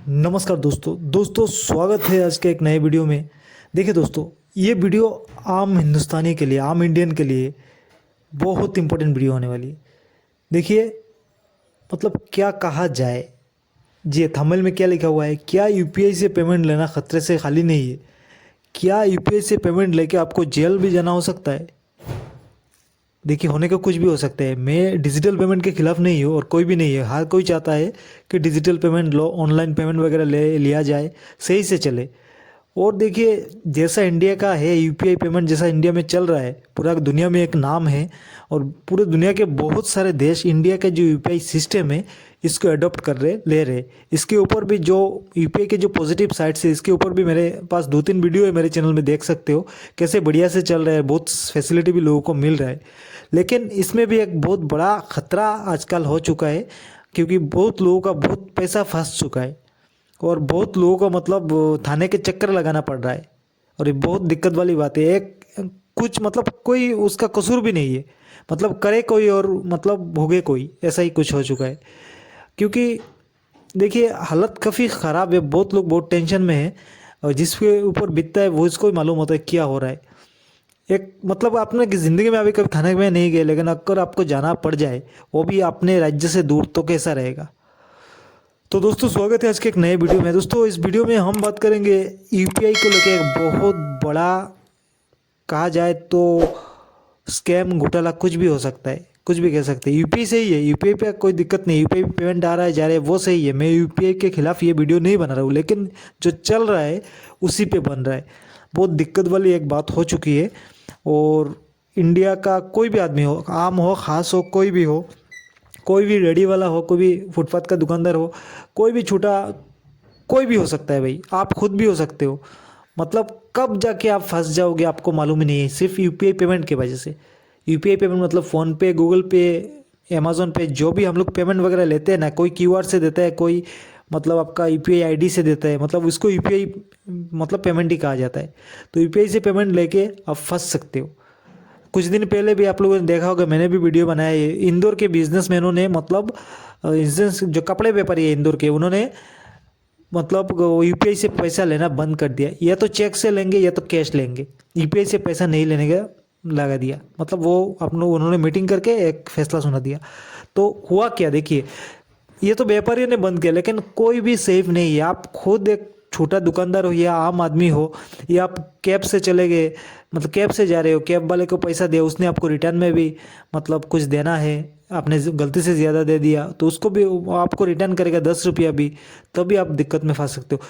नमस्कार दोस्तों स्वागत है आज के एक नए वीडियो में। देखिए दोस्तों, ये वीडियो आम हिंदुस्तानी के लिए, आम इंडियन के लिए बहुत इंपॉर्टेंट वीडियो होने वाली है। देखिए, मतलब क्या कहा जाए, जी थंबनेल में क्या लिखा हुआ है, क्या यूपीआई से पेमेंट लेना खतरे से खाली नहीं है? क्या यूपीआई से पेमेंट लेके आपको जेल भी जाना हो सकता है? देखिए, होने का कुछ भी हो सकता है। मैं डिजिटल पेमेंट के खिलाफ नहीं हूँ और कोई भी नहीं है। हर कोई चाहता है कि डिजिटल पेमेंट लो, ऑनलाइन पेमेंट वगैरह ले लिया जाए, सही से चले। और देखिए, जैसा इंडिया का है यूपीआई पेमेंट, जैसा इंडिया में चल रहा है, पूरा दुनिया में एक नाम है। और पूरे दुनिया के बहुत सारे देश इंडिया का जो यूपीआई सिस्टम है इसको अडॉप्ट कर रहे, ले रहे। इसके ऊपर भी जो यूपीआई के जो पॉजिटिव साइड्स है, इसके ऊपर भी मेरे पास 2-3 वीडियो है मेरे चैनल में, देख सकते हो कैसे बढ़िया से चल रहा है। बहुत फैसिलिटी भी लोगों को मिल रहा है। लेकिन इसमें भी एक बहुत बड़ा खतरा आजकल हो चुका है, क्योंकि बहुत लोगों का बहुत पैसा फंस चुका है और बहुत लोगों को मतलब थाने के चक्कर लगाना पड़ रहा है। और ये बहुत दिक्कत वाली बात है। एक कुछ मतलब कोई उसका कसूर भी नहीं है, मतलब करे कोई और मतलब भोगे कोई, ऐसा ही कुछ हो चुका है। क्योंकि देखिए, हालत काफ़ी ख़राब है, बहुत लोग बहुत टेंशन में है और जिसके ऊपर बीतता है वो इसको ही मालूम होता है क्या हो रहा है। एक मतलब आपने कि ज़िंदगी में अभी कभी थाने में नहीं गए, लेकिन अगर आपको जाना पड़ जाए, वो भी अपने राज्य से दूर, तो कैसा रहेगा? तो दोस्तों, स्वागत है आज के एक नए वीडियो में। दोस्तों, इस वीडियो में हम बात करेंगे यूपीआई को लेकर। एक बहुत बड़ा, कहा जाए तो स्कैम, घोटाला कुछ भी हो सकता है, कुछ भी कह सकते हैं। यूपीआई सही है, यूपीआई पे कोई दिक्कत नहीं, यूपीआई पे पेमेंट आ रहा है, जा रहा है, वो सही है। मैं यूपीआई के खिलाफ ये वीडियो नहीं बना रहा हूँ, लेकिन जो चल रहा है उसी पे बन रहा है। बहुत दिक्कत वाली एक बात हो चुकी है। और इंडिया का कोई भी आदमी हो, आम हो, खास हो, कोई भी हो, कोई भी रेडी वाला हो, कोई भी फुटपाथ का दुकानदार हो, कोई भी छोटा, कोई भी हो सकता है भाई, आप खुद भी हो सकते हो। मतलब कब जाके आप फंस जाओगे आपको मालूम ही नहीं है, सिर्फ यूपीआई पेमेंट की वजह से। यूपीआई पेमेंट मतलब फ़ोन पे, गूगल पे, अमेज़ोन पे, जो भी हम लोग पेमेंट वगैरह लेते हैं ना, कोई क्यूआर से देता है, कोई मतलब आपका यूपीआई आईडी से देता है, मतलब उसको यूपीआई मतलब पेमेंट ही कहा जाता है। तो यूपीआई से पेमेंट लेके आप फंस सकते हो। कुछ दिन पहले भी आप लोगों ने देखा होगा, मैंने भी वीडियो बनाया है। इंदौर के बिजनेसमैनों ने मतलब इंश्योरेंस, जो कपड़े व्यापारी है इंदौर के, उन्होंने मतलब यूपीआई से पैसा लेना बंद कर दिया। या तो चेक से लेंगे या तो कैश लेंगे, यूपीआई से पैसा नहीं लेने का लगा दिया। मतलब वो अपने उन्होंने मीटिंग करके एक फैसला सुना दिया। तो हुआ क्या, देखिए, ये तो व्यापारियों ने बंद किया, लेकिन कोई भी सेफ नहीं है। आप खुद एक छोटा दुकानदार हो या आम आदमी हो, या आप कैब से चले गए, मतलब कैब से जा रहे हो, कैब वाले को पैसा दिया, उसने आपको रिटर्न में भी मतलब कुछ देना है, आपने गलती से ज़्यादा दे दिया तो उसको भी वो आपको रिटर्न करेगा 10 रुपया भी, तभी आप दिक्कत में फंस सकते हो।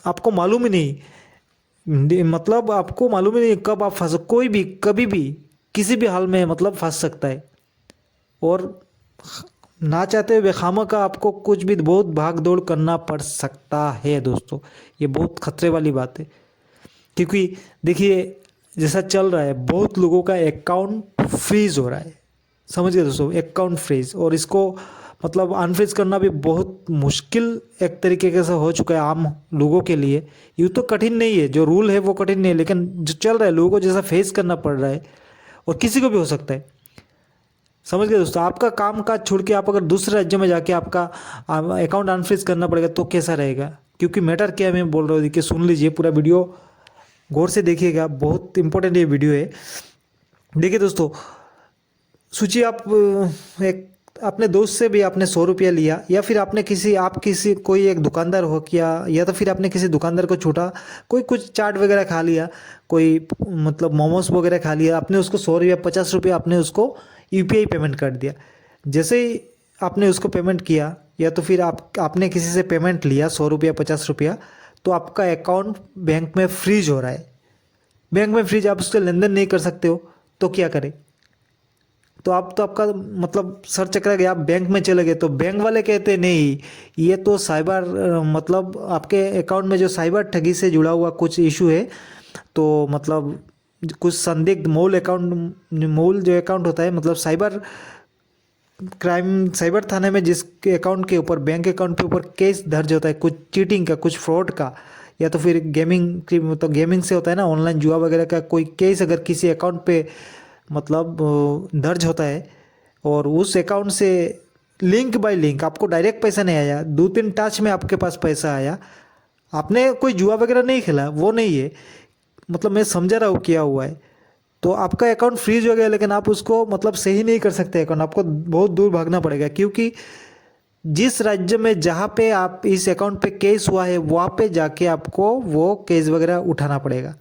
आपको मालूम ही नहीं, मतलब आपको मालूम ही नहीं कब आप फंसो। कोई भी कभी भी किसी भी हाल में मतलब फंस सकता है। और ना चाहते हुए बेखामा का आपको कुछ भी बहुत भाग दौड़ करना पड़ सकता है दोस्तों। ये बहुत खतरे वाली बात है। क्योंकि देखिए, जैसा चल रहा है, बहुत लोगों का अकाउंट फ्रीज हो रहा है। समझ गए दोस्तों, अकाउंट फ्रीज। और इसको मतलब अनफ्रीज करना भी बहुत मुश्किल एक तरीके से हो चुका है आम लोगों के लिए। यूँ तो कठिन नहीं है, जो रूल है वो कठिन नहीं है, लेकिन जो चल रहा है लोगों को जैसा फेस करना पड़ रहा है, और किसी को भी हो सकता है। समझ गए दोस्तों, आपका काम काज छोड़ के आप अगर दूसरे राज्य में जाके आपका अकाउंट अनफ्रीज करना पड़ेगा तो कैसा रहेगा? क्योंकि मैटर क्या है मैं बोल रहा हूँ, देखिए सुन लीजिए, पूरा वीडियो गौर से देखिएगा, बहुत इंपॉर्टेंट ये वीडियो है। देखिए दोस्तों, सोचिए आप एक अपने दोस्त से भी आपने 100 रुपया लिया, या फिर आपने किसी, आप किसी कोई एक दुकानदार हो किया, या तो फिर आपने किसी दुकानदार को छोटा कोई कुछ चाट वगैरह खा लिया, कोई मतलब मोमोज वगैरह खा लिया, आपने उसको 100 रुपया, 50 रुपया आपने उसको यूपीआई पेमेंट कर दिया। जैसे ही आपने उसको पेमेंट किया, या तो फिर आपने किसी से पेमेंट लिया 100 रुपया, 50 रुपया, तो आपका अकाउंट बैंक में फ्रीज हो रहा है। बैंक में फ्रीज, आप उससे लेन देन नहीं कर सकते हो, तो क्या करें? तो आप तो आपका मतलब सर चकरा गया, आप बैंक में चले गए, तो बैंक वाले कहते हैं नहीं, ये तो साइबर मतलब आपके अकाउंट में जो साइबर ठगी से जुड़ा हुआ कुछ इशू है, तो मतलब कुछ संदिग्ध मूल अकाउंट, मूल जो अकाउंट होता है, मतलब साइबर क्राइम, साइबर थाने में जिसके अकाउंट के ऊपर, बैंक अकाउंट के ऊपर केस दर्ज होता है, कुछ चीटिंग का, कुछ फ्रॉड का, या तो फिर गेमिंग की, मतलब गेमिंग से होता है ना, ऑनलाइन जुआ वगैरह का कोई केस अगर किसी अकाउंट पे मतलब दर्ज होता है, और उस अकाउंट से लिंक बाय लिंक, आपको डायरेक्ट पैसा नहीं आया, 2-3 टच में आपके पास पैसा आया। आपने कोई जुआ वगैरह नहीं खेला, वो नहीं है, मतलब मैं समझा रहा हूँ क्या हुआ है। तो आपका अकाउंट फ्रीज हो गया, लेकिन आप उसको मतलब सही नहीं कर सकते अकाउंट, आपको बहुत दूर भागना पड़ेगा, क्योंकि जिस राज्य में जहाँ पे आप इस अकाउंट पे केस हुआ है वहाँ पे जाके आपको वो केस वगैरह उठाना पड़ेगा।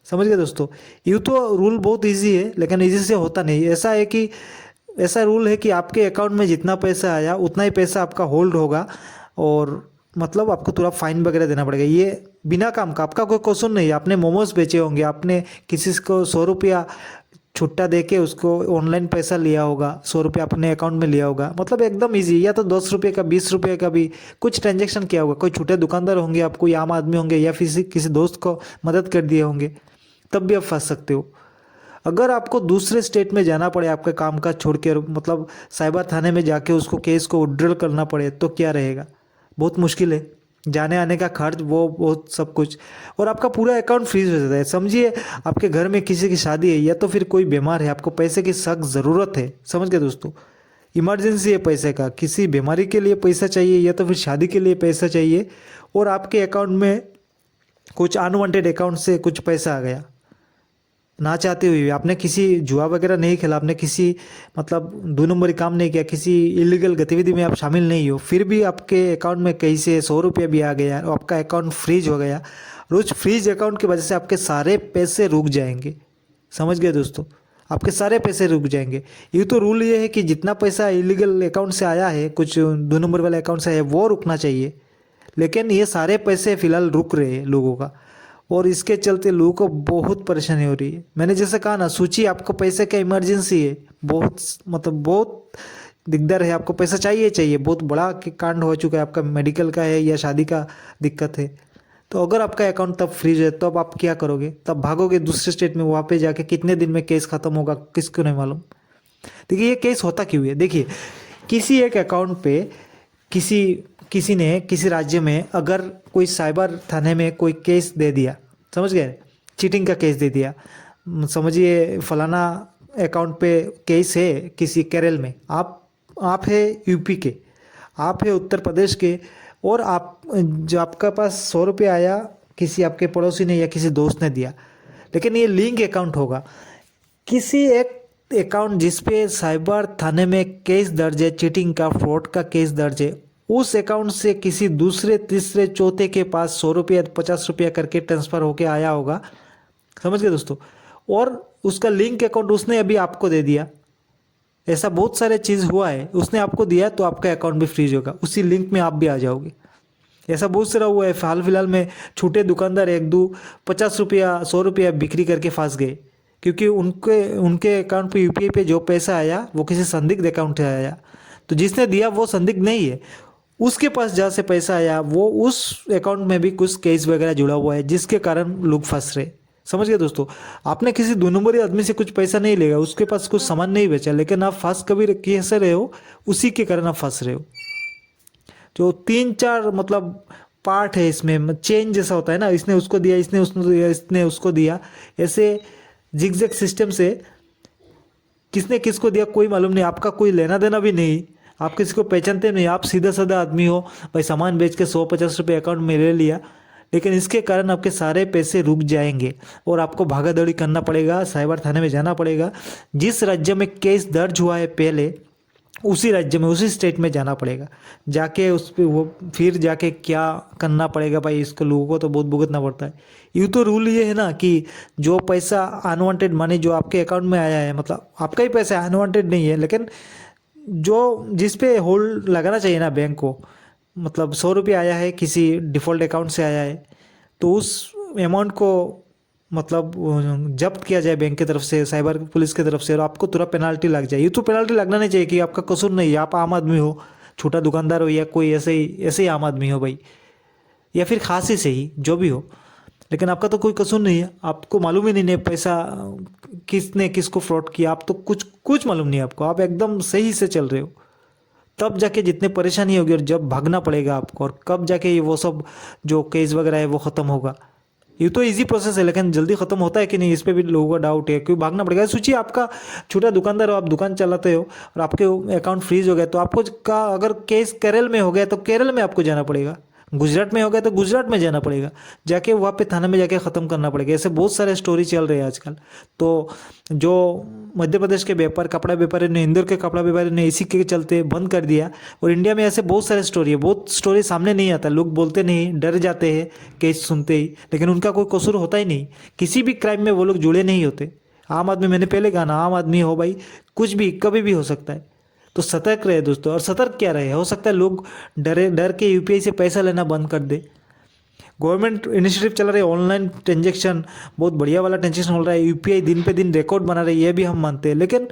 समझ गए दोस्तों। यूँ तो रूल बहुत इजी है, लेकिन इजी से होता नहीं। ऐसा रूल है कि आपके अकाउंट में जितना पैसा आया उतना ही पैसा आपका होल्ड होगा, और मतलब आपको थोड़ा फाइन वगैरह देना पड़ेगा। ये बिना काम का, आपका कोई कसूर नहीं है। आपने मोमोज बेचे होंगे, आपने किसी को 100 रुपया छुट्टा दे के उसको ऑनलाइन पैसा लिया होगा, 100 रुपया अपने अकाउंट में लिया होगा, मतलब एकदम इजी। या तो 10 रुपये का, 20 रुपये का भी कुछ ट्रांजेक्शन किया होगा। कोई छोटे दुकानदार होंगे, आप कोई आम आदमी होंगे, या फिर किसी दोस्त को मदद कर दिए होंगे, तब भी आप फंस सकते हो। अगर आपको दूसरे स्टेट में जाना पड़े आपका काम काज छोड़ के, मतलब साइबर थाने में जाके उसको केस को विड्रॉल करना पड़े, तो क्या रहेगा। बहुत मुश्किल है, जाने आने का खर्च, वो बहुत सब कुछ, और आपका पूरा अकाउंट फ्रीज हो जाता है। समझिए आपके घर में किसी की शादी है, या तो फिर कोई बीमार है, आपको पैसे की सख्त ज़रूरत है। समझ गए दोस्तों, इमरजेंसी है पैसे का, किसी बीमारी के लिए पैसा चाहिए, या तो फिर शादी के लिए पैसा चाहिए, और आपके अकाउंट में कुछ अनवांटेड अकाउंट से कुछ पैसा आ गया ना चाहते हुए। आपने किसी जुआ वगैरह नहीं खेला, आपने किसी मतलब 2 नंबरी काम नहीं किया, किसी इलीगल गतिविधि में आप शामिल नहीं हो, फिर भी आपके अकाउंट में कहीं से 100 रुपया भी आ गया और आपका अकाउंट फ्रीज हो गया। रोज फ्रीज अकाउंट की वजह से आपके सारे पैसे रुक जाएंगे। समझ गए दोस्तों, आपके सारे पैसे रुक जाएंगे। ये तो रूल ये है कि जितना पैसा इलीगल अकाउंट से आया है, कुछ 2 नंबर वाले अकाउंट से आया है, वो रुकना चाहिए, लेकिन ये सारे पैसे फिलहाल रुक रहे हैं लोगों का, और इसके चलते लोगों को बहुत परेशानी हो रही है। मैंने जैसे कहा ना, सोचिए आपको पैसे का इमरजेंसी है, बहुत मतलब बहुत दिक्कत है, आपको पैसा चाहिए चाहिए, बहुत बड़ा कांड हो चुका है, आपका मेडिकल का है या शादी का दिक्कत है। तो अगर आपका अकाउंट तब फ्रीज है, तो अब आप क्या करोगे, तब भागोगे दूसरे स्टेट में, वहाँ पे जाके कितने दिन में केस ख़त्म होगा किसको नहीं मालूम। देखिए ये केस होता क्यों है। देखिए किसी एक अकाउंट पे किसी किसी ने किसी राज्य में अगर कोई साइबर थाने में कोई केस दे दिया, समझ गए, चीटिंग का केस दे दिया, समझिए फलाना अकाउंट पे केस है किसी केरल में, आप है यूपी के, आप है उत्तर प्रदेश के, और आप जो आपका पास 100 रुपये आया किसी आपके पड़ोसी ने या किसी दोस्त ने दिया, लेकिन ये लिंक अकाउंट होगा। किसी एक अकाउंट जिस पे साइबर थाने में केस दर्ज है, चीटिंग का, फ्रॉड का केस दर्ज है, उस अकाउंट से किसी दूसरे तीसरे चौथे के पास 100 रुपया 50 रुपया करके ट्रांसफ़र होके आया होगा। समझ गए दोस्तों, और उसका लिंक अकाउंट उसने अभी आपको दे दिया। ऐसा बहुत सारे चीज़ हुआ है, उसने आपको दिया तो आपका अकाउंट भी फ्रीज होगा, उसी लिंक में आप भी आ जाओगे। ऐसा बहुत सारा हुआ है। हाल फिलहाल में छोटे दुकानदार 1-2 50 रुपया 100 रुपया बिक्री करके फंस गए, क्योंकि उनके उनके अकाउंट पे यूपीआई पे जो पैसा आया वो किसी संदिग्ध अकाउंट से आया। तो जिसने दिया वो संदिग्ध नहीं है, उसके पास जहाँ से पैसा आया वो उस अकाउंट में भी कुछ केस वगैरह जुड़ा हुआ है, जिसके कारण लोग फंस रहे। समझ गए दोस्तों, आपने किसी 2 नंबरी आदमी से कुछ पैसा नहीं लेगा, उसके पास कुछ सामान नहीं बेचा, लेकिन आप फंस कभी कैसे रहे हो, उसी के कारण आप फंस रहे हो। जो 3-4 मतलब पार्ट है इसमें, चेन जैसा होता है ना, इसने उसको दिया, इसने उसको दिया, इसने उसको दिया, ऐसे जिगजैग सिस्टम से किसने किसको दिया कोई मालूम नहीं, आपका कोई लेना देना भी नहीं, आप किसी को पहचानते नहीं, आप सीधा साधा आदमी हो, भाई सामान बेच के 100-50 रुपये अकाउंट में ले लिया, लेकिन इसके कारण आपके सारे पैसे रुक जाएंगे और आपको भागा दौड़ी करना पड़ेगा, साइबर थाने में जाना पड़ेगा। जिस राज्य में केस दर्ज हुआ है पहले, उसी राज्य में उसी स्टेट में जाना पड़ेगा, जाके उस पर वो फिर जाके क्या करना पड़ेगा भाई, इसको लोगों को तो बहुत भुगतना पड़ता है। यूँ तो रूल ये है ना कि जो पैसा अनवांटेड मनी जो आपके अकाउंट में आया है, मतलब आपका ही पैसा अनवांटेड नहीं है, लेकिन जो जिस पे होल्ड लगाना चाहिए ना बैंक को, मतलब 100 रुपये आया है किसी डिफ़ॉल्ट अकाउंट से आया है, तो उस अमाउंट को मतलब जब्त किया जाए बैंक की तरफ से, साइबर पुलिस की तरफ से, और आपको तुरंत पेनाल्टी लग जाए। ये तो पेनाल्टी लगना नहीं चाहिए कि आपका कसूर नहीं है, आप आम आदमी हो, छोटा दुकानदार हो, या कोई ऐसे ही आम आदमी हो भाई, या फिर खांसी से ही जो भी हो, लेकिन आपका तो कोई कसूर नहीं है, आपको मालूम ही नहीं है पैसा किसने किसको फ्रॉड किया, आप तो कुछ मालूम नहीं है आपको, आप एकदम सही से चल रहे हो। तब जाके जितनी परेशानी होगी और जब भागना पड़ेगा आपको, और कब जाके ये वो सब जो केस वगैरह है वो ख़त्म होगा। ये तो इजी प्रोसेस है, लेकिन जल्दी खत्म होता है कि नहीं, इस पे भी लोगों का डाउट है। क्यों भागना पड़ेगा? सोचिए, आपका छोटा दुकानदार हो, आप दुकान चलाते हो और आपके अकाउंट फ्रीज हो गया, तो आपको का अगर केस केरल में हो गया तो केरल में आपको जाना पड़ेगा, गुजरात में हो गया तो गुजरात में जाना पड़ेगा, जाके वहाँ पे थाने में जाके ख़त्म करना पड़ेगा। ऐसे बहुत सारे स्टोरी चल रहे हैं आजकल। तो जो मध्य प्रदेश के व्यापार कपड़ा व्यापारी ने, इंदौर के कपड़ा व्यापारी ने इसी के चलते बंद कर दिया। और इंडिया में ऐसे बहुत सारे स्टोरी है, बहुत स्टोरी सामने नहीं आता, लोग बोलते नहीं, डर जाते हैं केस सुनते ही, लेकिन उनका कोई कसूर होता ही नहीं, किसी भी क्राइम में वो लोग जुड़े नहीं होते। आम आदमी, मैंने पहले कहा ना, आम आदमी हो भाई, कुछ भी कभी भी हो सकता है। तो सतर्क रहे दोस्तों। और सतर्क क्या रहे, हो सकता है लोग डर के यूपीआई से पैसा लेना बंद कर दे। गवर्नमेंट इनिशिएटिव चला रही है, ऑनलाइन ट्रांजेक्शन बहुत बढ़िया वाला ट्रांजेक्शन हो रहा है, यूपीआई दिन पे दिन रिकॉर्ड बना रही है, ये भी हम मानते हैं। लेकिन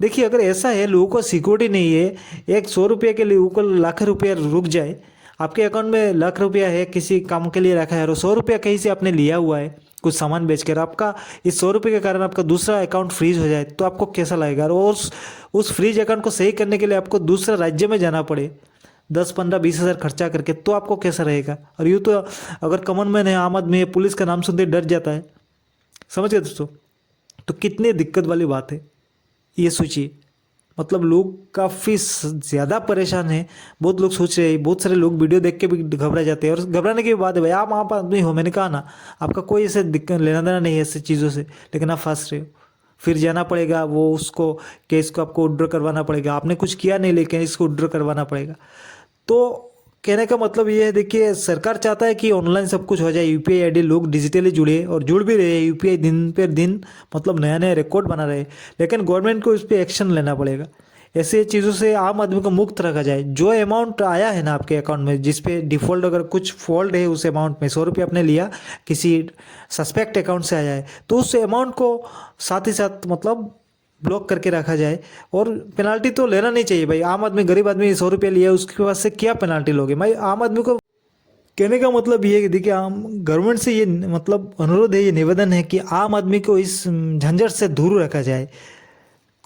देखिए, अगर ऐसा है, लोगों को सिक्योरिटी नहीं है, एक 100 रुपये के लिए ऊपर लाख रुपया रुक जाए, आपके अकाउंट में लाख रुपया है, किसी काम के लिए रखा है, और 100 रुपया कहीं से आपने लिया हुआ है कुछ सामान बेचकर, आपका इस 100 रुपये के कारण आपका दूसरा अकाउंट फ्रीज हो जाए, तो आपको कैसा लगेगा? और उस फ्रीज अकाउंट को सही करने के लिए आपको दूसरा राज्य में जाना पड़े 10-15-20 हज़ार खर्चा करके, तो आपको कैसा रहेगा? और यूँ तो अगर कॉमन मैन है, आम आदमी है, पुलिस का नाम सुनते डर जाता है। समझ गए दोस्तों? तो कितनी दिक्कत वाली बात है ये सोचिए। मतलब लोग काफ़ी ज़्यादा परेशान हैं। बहुत लोग सोच रहे हैं, बहुत सारे लोग वीडियो देख के भी घबरा जाते हैं। और घबराने की बात है भाई, आप आम आदमी हो, मैंने कहा ना, आपका कोई ऐसे दिक्कत लेना देना नहीं है ऐसे चीज़ों से, लेकिन आप फंस रहे हो। फिर जाना पड़ेगा, वो उसको केस को आपको विड्रॉ करवाना पड़ेगा। आपने कुछ किया नहीं, लेकिन इसको विड्रॉ करवाना पड़ेगा। तो कहने का मतलब ये है, देखिए, सरकार चाहता है कि ऑनलाइन सब कुछ हो जाए, यूपीआई आईडी, लोग डिजिटली जुड़े और जुड़ भी रहे हैं, यूपीआई दिन पर दिन मतलब नया नया रिकॉर्ड बना रहे हैं, लेकिन गवर्नमेंट को इस पर एक्शन लेना पड़ेगा। ऐसे चीज़ों से आम आदमी को मुक्त रखा जाए। जो अमाउंट आया है ना आपके अकाउंट में, जिस पे डिफ़ॉल्ट अगर कुछ फॉल्ट है उस अमाउंट में, 100 रुपये आपने लिया, किसी सस्पेक्ट अकाउंट से आया है, तो उस अमाउंट को साथ ही साथ मतलब ब्लॉक करके रखा जाए। और पेनाल्टी तो लेना नहीं चाहिए भाई। आम आदमी, गरीब आदमी 100 रुपये लिया, उसके पास से क्या पेनाल्टी लोगे भाई? आम आदमी को कहने का मतलब ये है कि देखिए, आम गवर्नमेंट से ये मतलब अनुरोध है, ये निवेदन है कि आम आदमी को इस झंझट से दूर रखा जाए।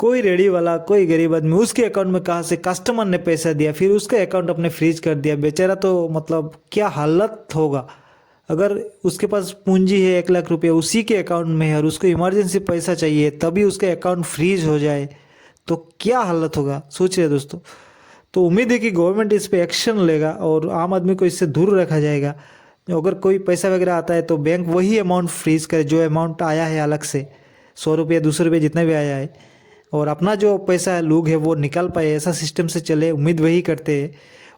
कोई रेडी वाला, कोई गरीब आदमी, उसके अकाउंट में कहाँ से कस्टमर ने पैसा दिया, फिर उसका अकाउंट अपने फ्रीज कर दिया, बेचारा तो मतलब क्या हालत होगा। अगर उसके पास पूंजी है 1 लाख रुपये, उसी के अकाउंट में है, और उसको इमरजेंसी पैसा चाहिए, तभी उसका अकाउंट फ्रीज हो जाए, तो क्या हालत होगा, सोच रहे दोस्तों। तो उम्मीद है कि गवर्नमेंट इस पे एक्शन लेगा और आम आदमी को इससे दूर रखा जाएगा। अगर कोई पैसा वगैरह आता है तो बैंक वही अमाउंट फ्रीज करे जो अमाउंट आया है अलग से, 100 रुपये 200 रुपये जितना भी आया है, और अपना जो पैसा लोग है वो निकाल पाए, ऐसा सिस्टम से चले, उम्मीद वही करते हैं।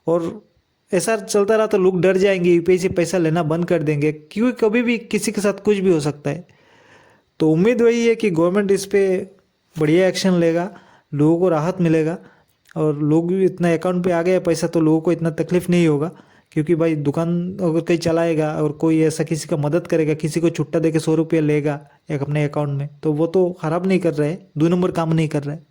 और ऐसा चलता रहा तो लोग डर जाएंगे, यूपीआई से पैसा लेना बंद कर देंगे, क्योंकि कभी भी किसी के साथ कुछ भी हो सकता है। तो उम्मीद वही है कि गवर्नमेंट इस पर बढ़िया एक्शन लेगा, लोगों को राहत मिलेगा, और लोग भी इतना अकाउंट पे आ गया पैसा तो लोगों को इतना तकलीफ नहीं होगा। क्योंकि भाई दुकान अगर कहीं चलाएगा और कोई ऐसा किसी का मदद करेगा, किसी को छुट्टा दे के 100 रुपये लेगा एक अपने अकाउंट में, तो वो तो ख़राब नहीं कर रहा है, 2 नंबर काम नहीं कर रहा है।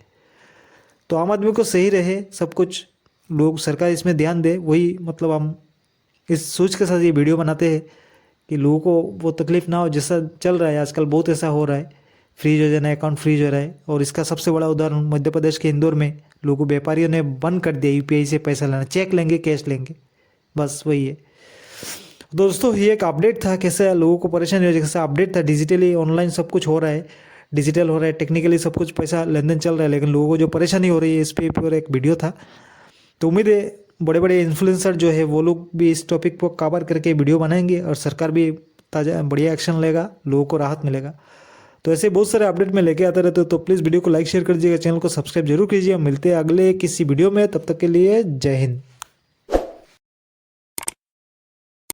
तो आम आदमी को सही रहे सब कुछ, लोग, सरकार इसमें ध्यान दे, वही मतलब हम इस सोच के साथ ये वीडियो बनाते हैं कि लोगों को वो तकलीफ़ ना हो। जैसा चल रहा है आजकल, बहुत ऐसा हो रहा है, फ्रीज हो जाना, अकाउंट फ्रीज हो रहा है। और इसका सबसे बड़ा उदाहरण मध्य प्रदेश के इंदौर में लोगों, व्यापारियों ने बंद कर दिया यूपीआई से पैसा लेना, चेक लेंगे, कैश लेंगे, बस वही है। दोस्तों, ये एक अपडेट था, कैसे लोगों को परेशानी हो, जैसे अपडेट था, डिजिटली ऑनलाइन सब कुछ हो रहा है, डिजिटल हो रहा है, टेक्निकली सब कुछ पैसा लेन देन चल रहा है, लेकिन लोगों को जो परेशानी हो रही है, इस पर एक वीडियो था। तो उम्मीद है बड़े बड़े इन्फ्लुएंसर जो है वो लोग भी इस टॉपिक को कवर करके वीडियो बनाएंगे, और सरकार भी ताज़ा बढ़िया एक्शन लेगा, लोगों को राहत मिलेगा। तो ऐसे बहुत सारे अपडेट में लेके आते रहते हो, तो प्लीज़ वीडियो को लाइक शेयर कर दीजिएगा, चैनल को सब्सक्राइब जरूर कीजिए। मिलते हैं अगले किसी वीडियो में, तब तक के लिए जय हिंद।